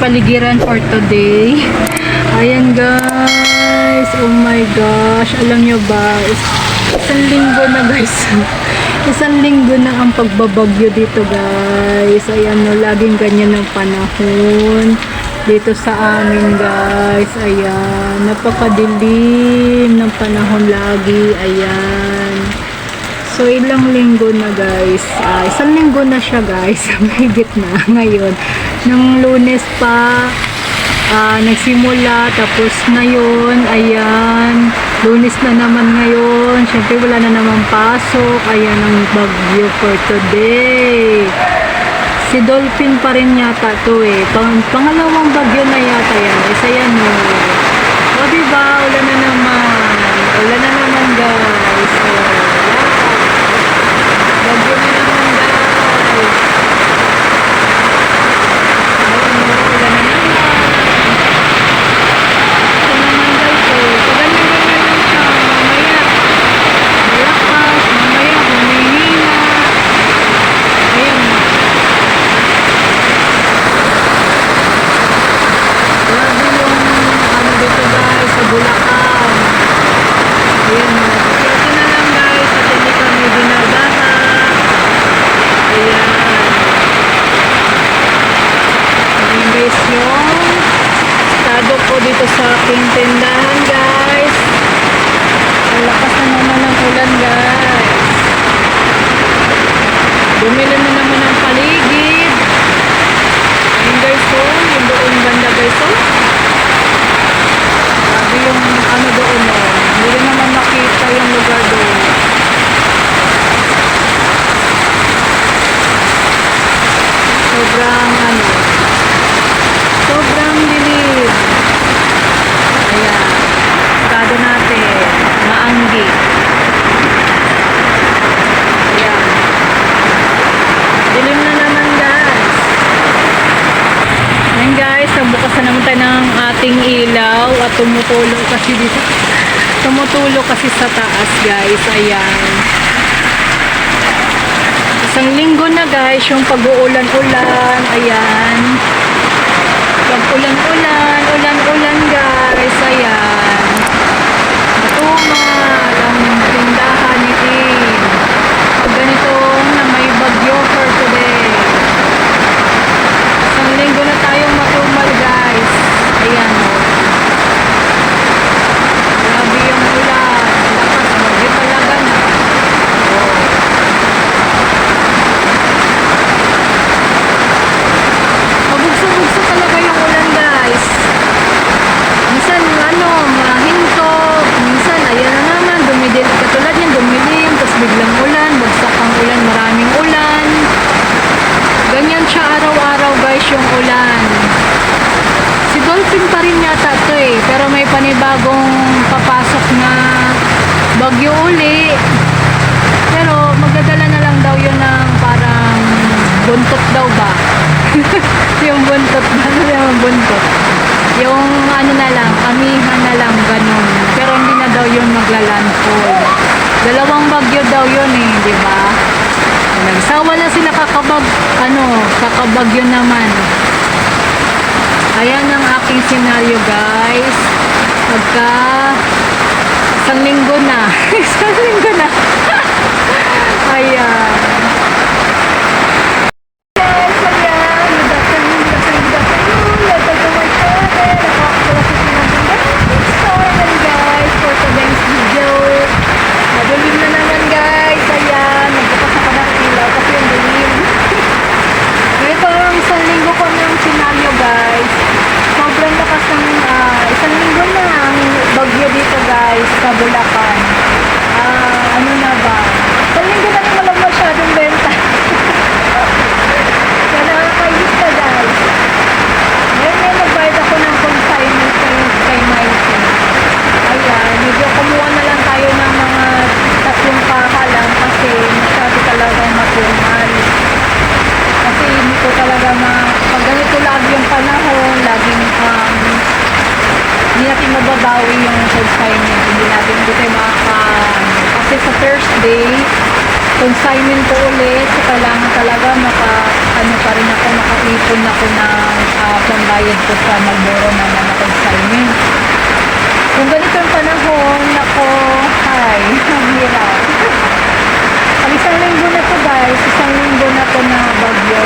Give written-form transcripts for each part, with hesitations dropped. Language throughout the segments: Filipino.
kapaligiran for today. Ayan guys, oh my gosh, alam nyo ba, isang linggo na guys. Isang linggo na ang pagbabagyo dito guys. Ayan no, laging ganyan ang panahon dito sa amin guys. Ayan, napakadilim ng panahon lagi. Ayan, so ilang linggo na guys, isang linggo na siya guys. Mahigit na ngayon, ng Lunes pa nagsimula, tapos ngayon, ayan, Lunes na naman ngayon. Syempre wala na naman pasok. Ayan ang bagyo for today. Si Dolphin pa rin yata to eh. Pangalawang bagyo na yata yan. Isa yan o. O diba, ulan na naman. Ulan na naman guys. So, bagyo na naman guys. Dito sa aking tindahan guys, ang lakas na naman ng ulan guys. Bumili na naman ang paligid. Ayun guys, so yung doon banda guys, so grabe yung ano doon o, hindi rin naman makita yung lugar doon. Sobrang ano, sobrang dilim. Ayan, kado natin, maanggi. Ayan, dilim na naman guys. Ayan guys, nabukas na naman tayo ng ating ilaw at tumutulo kasi dito. Tumutulo kasi sa taas guys. Ayan, isang linggo na guys yung pag-uulan-ulan. Ayan, pag-ulan-ulan, ulan-ulan guys. Ayan, matumal ang tindahan ni Tim. Pag ganito na may bagyo for today. Isang linggo na tayong matumal guys. Ayan o, grabe yung ulan, lakas, bagyo talaga na. Mabugso-bugso talaga yung ulan guys. Minsan ano, mahinto, minsan ayan na naman, dumidil, katulad yan, dumilim, tapos biglang ulan, bagsak ang ulan, maraming ulan. Ganyan siya araw-araw guys yung ulan. Si Dolphin pa rin yata to eh, pero may panibagong papasok na bagyo uli. Pero magdadala na lang daw yun ng parang buntot daw ba? Yung buntot, ano yung buntot? Yung ano na lang, amihan na lang, ganun. Pero hindi na daw yun maglalandfall. Dalawang bagyo daw yun eh, di ba? Nagsawa na sila kakabagyo naman. Ayan ang aking senaryo guys. Pagka isang linggo na. Isang linggo na. Ayan. Dito guys sa Bulacan, ano na ba, isang linggo na naman lang masyadong benta. So nakakayos na guys. Ngayon nagbayad ako ng consignment kay Mikey. Ayan, medyo kumuha na lang tayo ng mga 3 kaha lang kasi masyado talagang matumal. Kasi hindi ko talaga pag ganito lagi yung panahon, laging hindi natin mababawi yung consignment. Hindi tayo kasi sa Thursday consignment ko ulit, so kailangan talaga ano pa rin ako, nakaipon ako ng pambayad dito sa Malboro na nakapag-signing. Kung ganito yung panahon, nako, ay, ang hirap. Pag isang linggo na to guys, isang linggo na to na bagyo.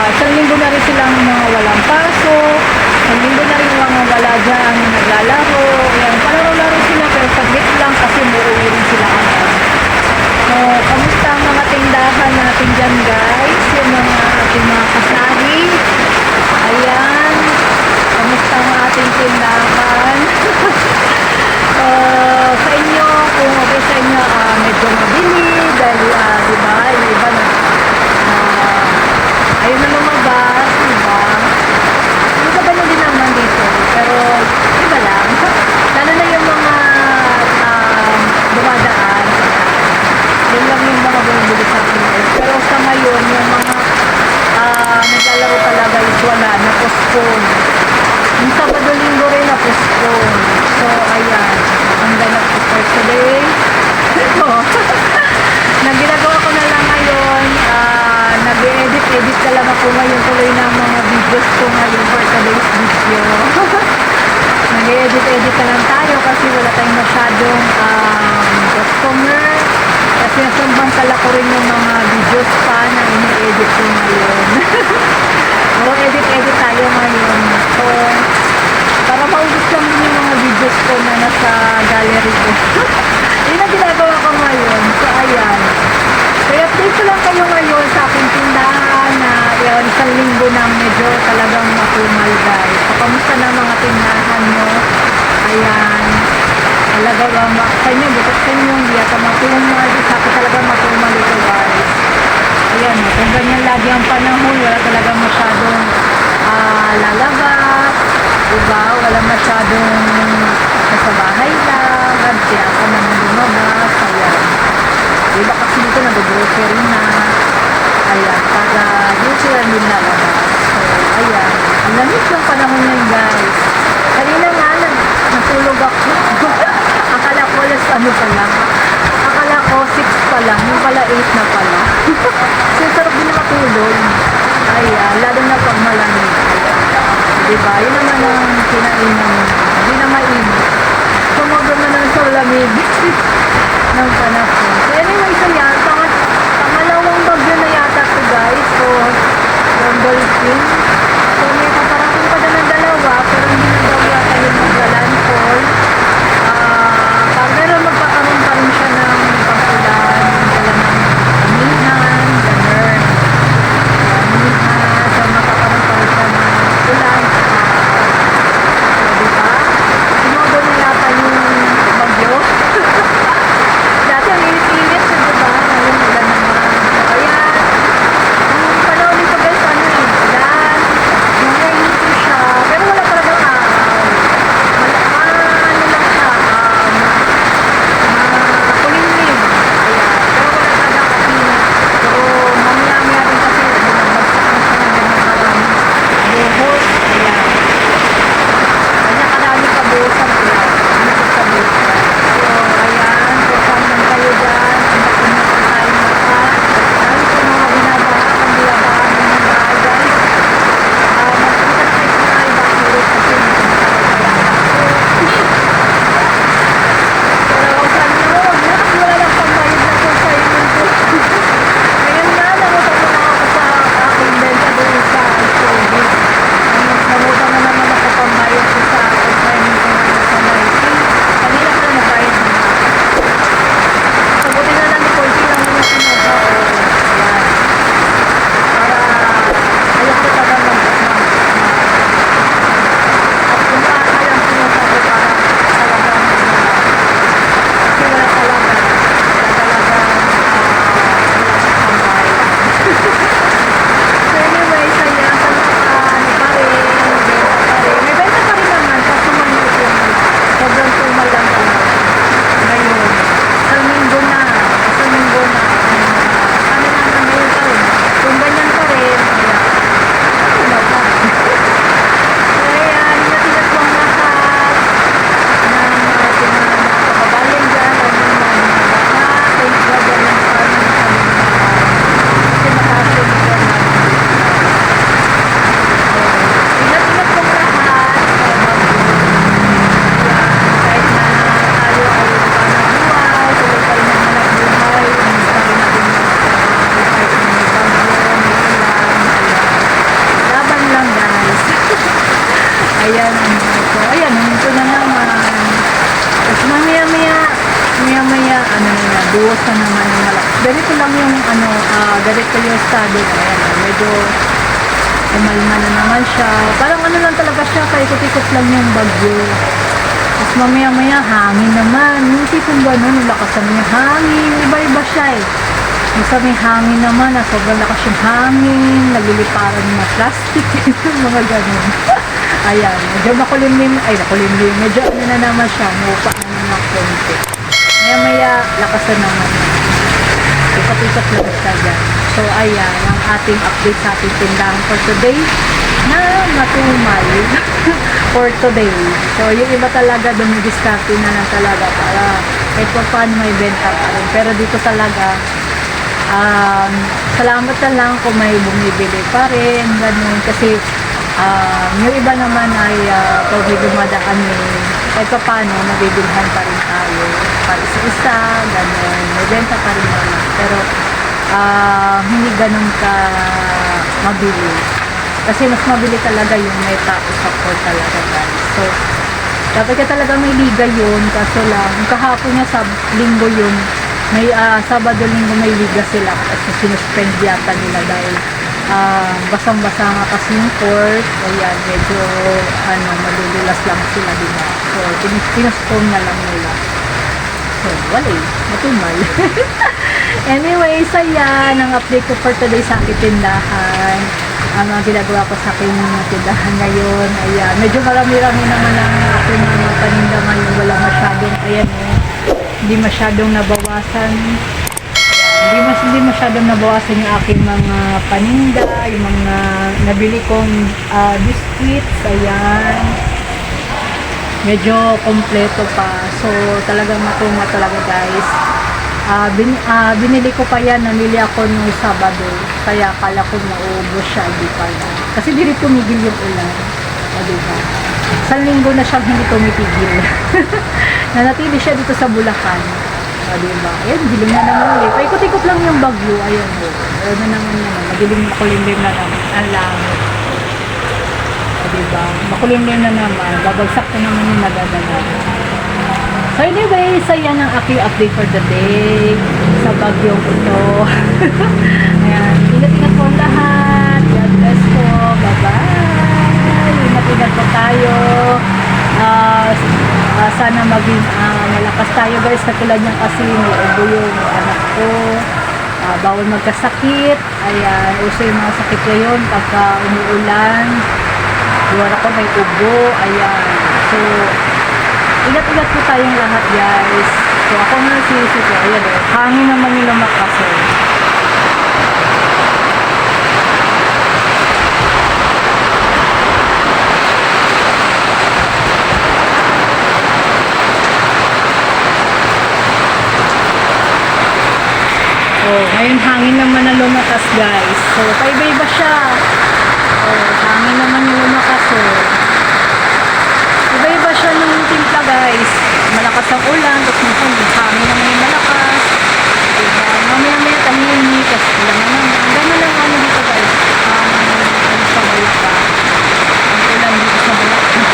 Isang linggo na rin silang mga walang pasok, isang linggo na rin mga wala dyan, naglalaro. Yan, palaro-laro sila pero saglit lang kasi muuwi rin sila agad. So, kamusta ang mga tindahan natin dyan guys? Yung mga ating mga kasahi. Ayan. Kamusta ang ating tindahan? Sa inyo, kung okay sa inyo, medyo mabili. Dahil, diba, yung iba na, ayun na lumabas, diba? Yung iba na din naman dito. Pero, iba lang. Lalo na yung mga dumadaan. Yun lang yung mga bumibili sa akin guys. Pero sa ngayon, yung mga naglalaro talaga is wala, na-postpone. Yung Sabado Linggo rin na-postpone. So, ayan. Ang ganap ko for today. Ito. Nang ginagawa ko na lang ngayon, nag-edit na lang ako ngayon tuloy ng mga videos ko ngayon for today's video. Nag-edit na lang tayo kasi wala tayong masyadong customer. Kasi nasampantala ko rin yung mga videos pa na ini-edit ko ngayon. Pero edit tayo ngayon. So, para maubos lang din yung mga videos ko na nasa gallery ko. Yun ang ginagawa ko ngayon. So, ayan. Kaya update ko lang kayo ngayon sa aking tindahan na yun, isang linggo na medyo talagang matumal guys. So, kamusta na mga tindahan nyo? Ayan. Talaga ba, sa inyo, bukas sa inyo, hindi ata matumal. Sa akin talaga matumal ito guys. Ayan, kung ganyan lagi ang panahon, wala talaga masyadong lalabas. Diba? Wala masyadong nasa bahay lang. Kaya ako naman lumabas. Ayan. Diba kasi dito nag-grocery na. Ayan, para dito sila din lalabas. So, ayan. Ang lamig yung panahon ngayon guys. Kanina nga, natulog ako. Akala ko alas ano pa lang. Akala ko 6 pa lang. Yung pala 8 na pala. So, sarap din na matulog. Ayan, lalo na pag malamig. Diba? Yun naman ang kinainan. Hindi na mainit. Sumobra na lang sa lamig ng panahon. So, anyway, so yan. Pangalawang bagyo na yata to guys. So, yung dolphin. So, may paparating pa na ng dalawa. Pero hindi na daw yata yung magla-landfall. Pero magkakaroon pa rin siya ng pag-ulan. Dala ng kamihan, ganun. So, magkakaroon pa rin siya ng ulan. So, diba? Sinobo na yata yung bagyo. Dati ang init Ayan, so, ayan, ito na naman. Tapos maya-maya, ano na, buwas na naman ng malakas. Ganito lang yung, ganito yung study. Ayan, medyo umalma na naman siya. Parang ano lang talaga siya, paikot-ikot lang yung bagyo. Tapos mamaya-maya, hangin naman. Yung tipong gano'n, yung lakas naman yung hangin. Iba-iba siya eh. Minsan may hangin naman, sobrang lakas yung hangin, nagliliparan ng mga plastic, mga gano'n. Ayan, medyo makulimlim, medyo ano na naman siya, mupa na naman ng konti. Maya-maya, lakas na naman. Ikot-ikot lang siya dyan. So, ayan, ang ating update sa ating tindahan for today na matumal for today. So, yung iba talaga, dumidiskarte na lang talaga para kahit pa paano may benta pa rin. Pero dito talaga, salamat na lang kung may bumibili pa rin, ganun. Kasi, yung iba naman ay pag may dumadaan kahit pa paano, nabibilhan pa rin tayo. Para isa-isa, ganun. May benta pa rin naman. Pero, hindi ganun ka mabili. Kasi mas mabili talaga yung may tao support talaga, guys. So, dapat ka talaga may liga yun. Kaso lang, kahapon niya sa linggo yun, may Sabado linggo may liga sila kasi sinuspend yata nila dahil basang-basa nga kasi yung court. Ayan, medyo madudulas lang sila, diba? So, pinuspone na lang nila. So, wala eh, matumal. Anyway, ayan ang update ko for today sa aking tindahan. Ang mga ginagawa ko sa aking tindahan ngayon. Ayan, medyo marami-rami naman ang aking mga paninda ngayon. Wala masyadong, ayan eh, hindi masyadong nabawasan. Ayan, hindi masyadong nabawasan yung aking mga paninda, yung mga nabili kong biscuits. Ayan, medyo kompleto pa. So, talagang matuma talaga, guys. Binili ko pa yan, namili ako nung Sabado. Kaya akala ko maubos siya, di pala. Kasi di rin tumigil yung ulan. Diba? Sa linggo na siyang hindi tumitigil. Nanatili siya dito sa Bulacan. Diba? Ayan, dilim na naman ulit. Paikot-ikot lang yung bagyo. Ayan, ayan na naman yan. Madilim, makulimlim na naman. Ang langit. Diba? Makulimlim na naman. Babagsak na naman yung nagadala. So anyway, yan ang aking update for the day sa bagyong ito. Ayan, ingat-ingat po lahat. God bless po. Bye-bye. Ingat-ingat po tayo. Sana maging malakas tayo, guys. Katulad niyan kasi may ubo yung anak ko. Bawal magkasakit. Ayan, uso yung mga sakit ngayon pagka umuulan. Diwan ako may ubo. Ayan. So, ingat-ingat po tayong lahat, guys. So, ako na nagsisisi ko. Ayan, hangin naman yung lumakas. Ngayon, hangin naman na lumakas, guys. So, paiba-iba siya. Hangin naman yung lumakas, iba-iba siya ng timpla, guys. Malakas ang ulan, tapos minsan hangin naman yung malakas. Diba? Mamaya-maya tahimik, tapos ulan na naman. Gano'n lang dito, guys. Sa Bulacan. Ang ulan dito sa Bulacan.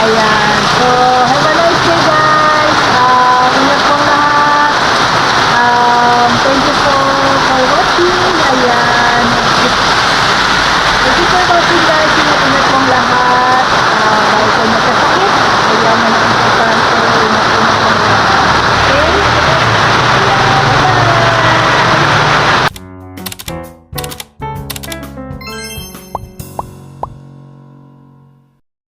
Ayan, so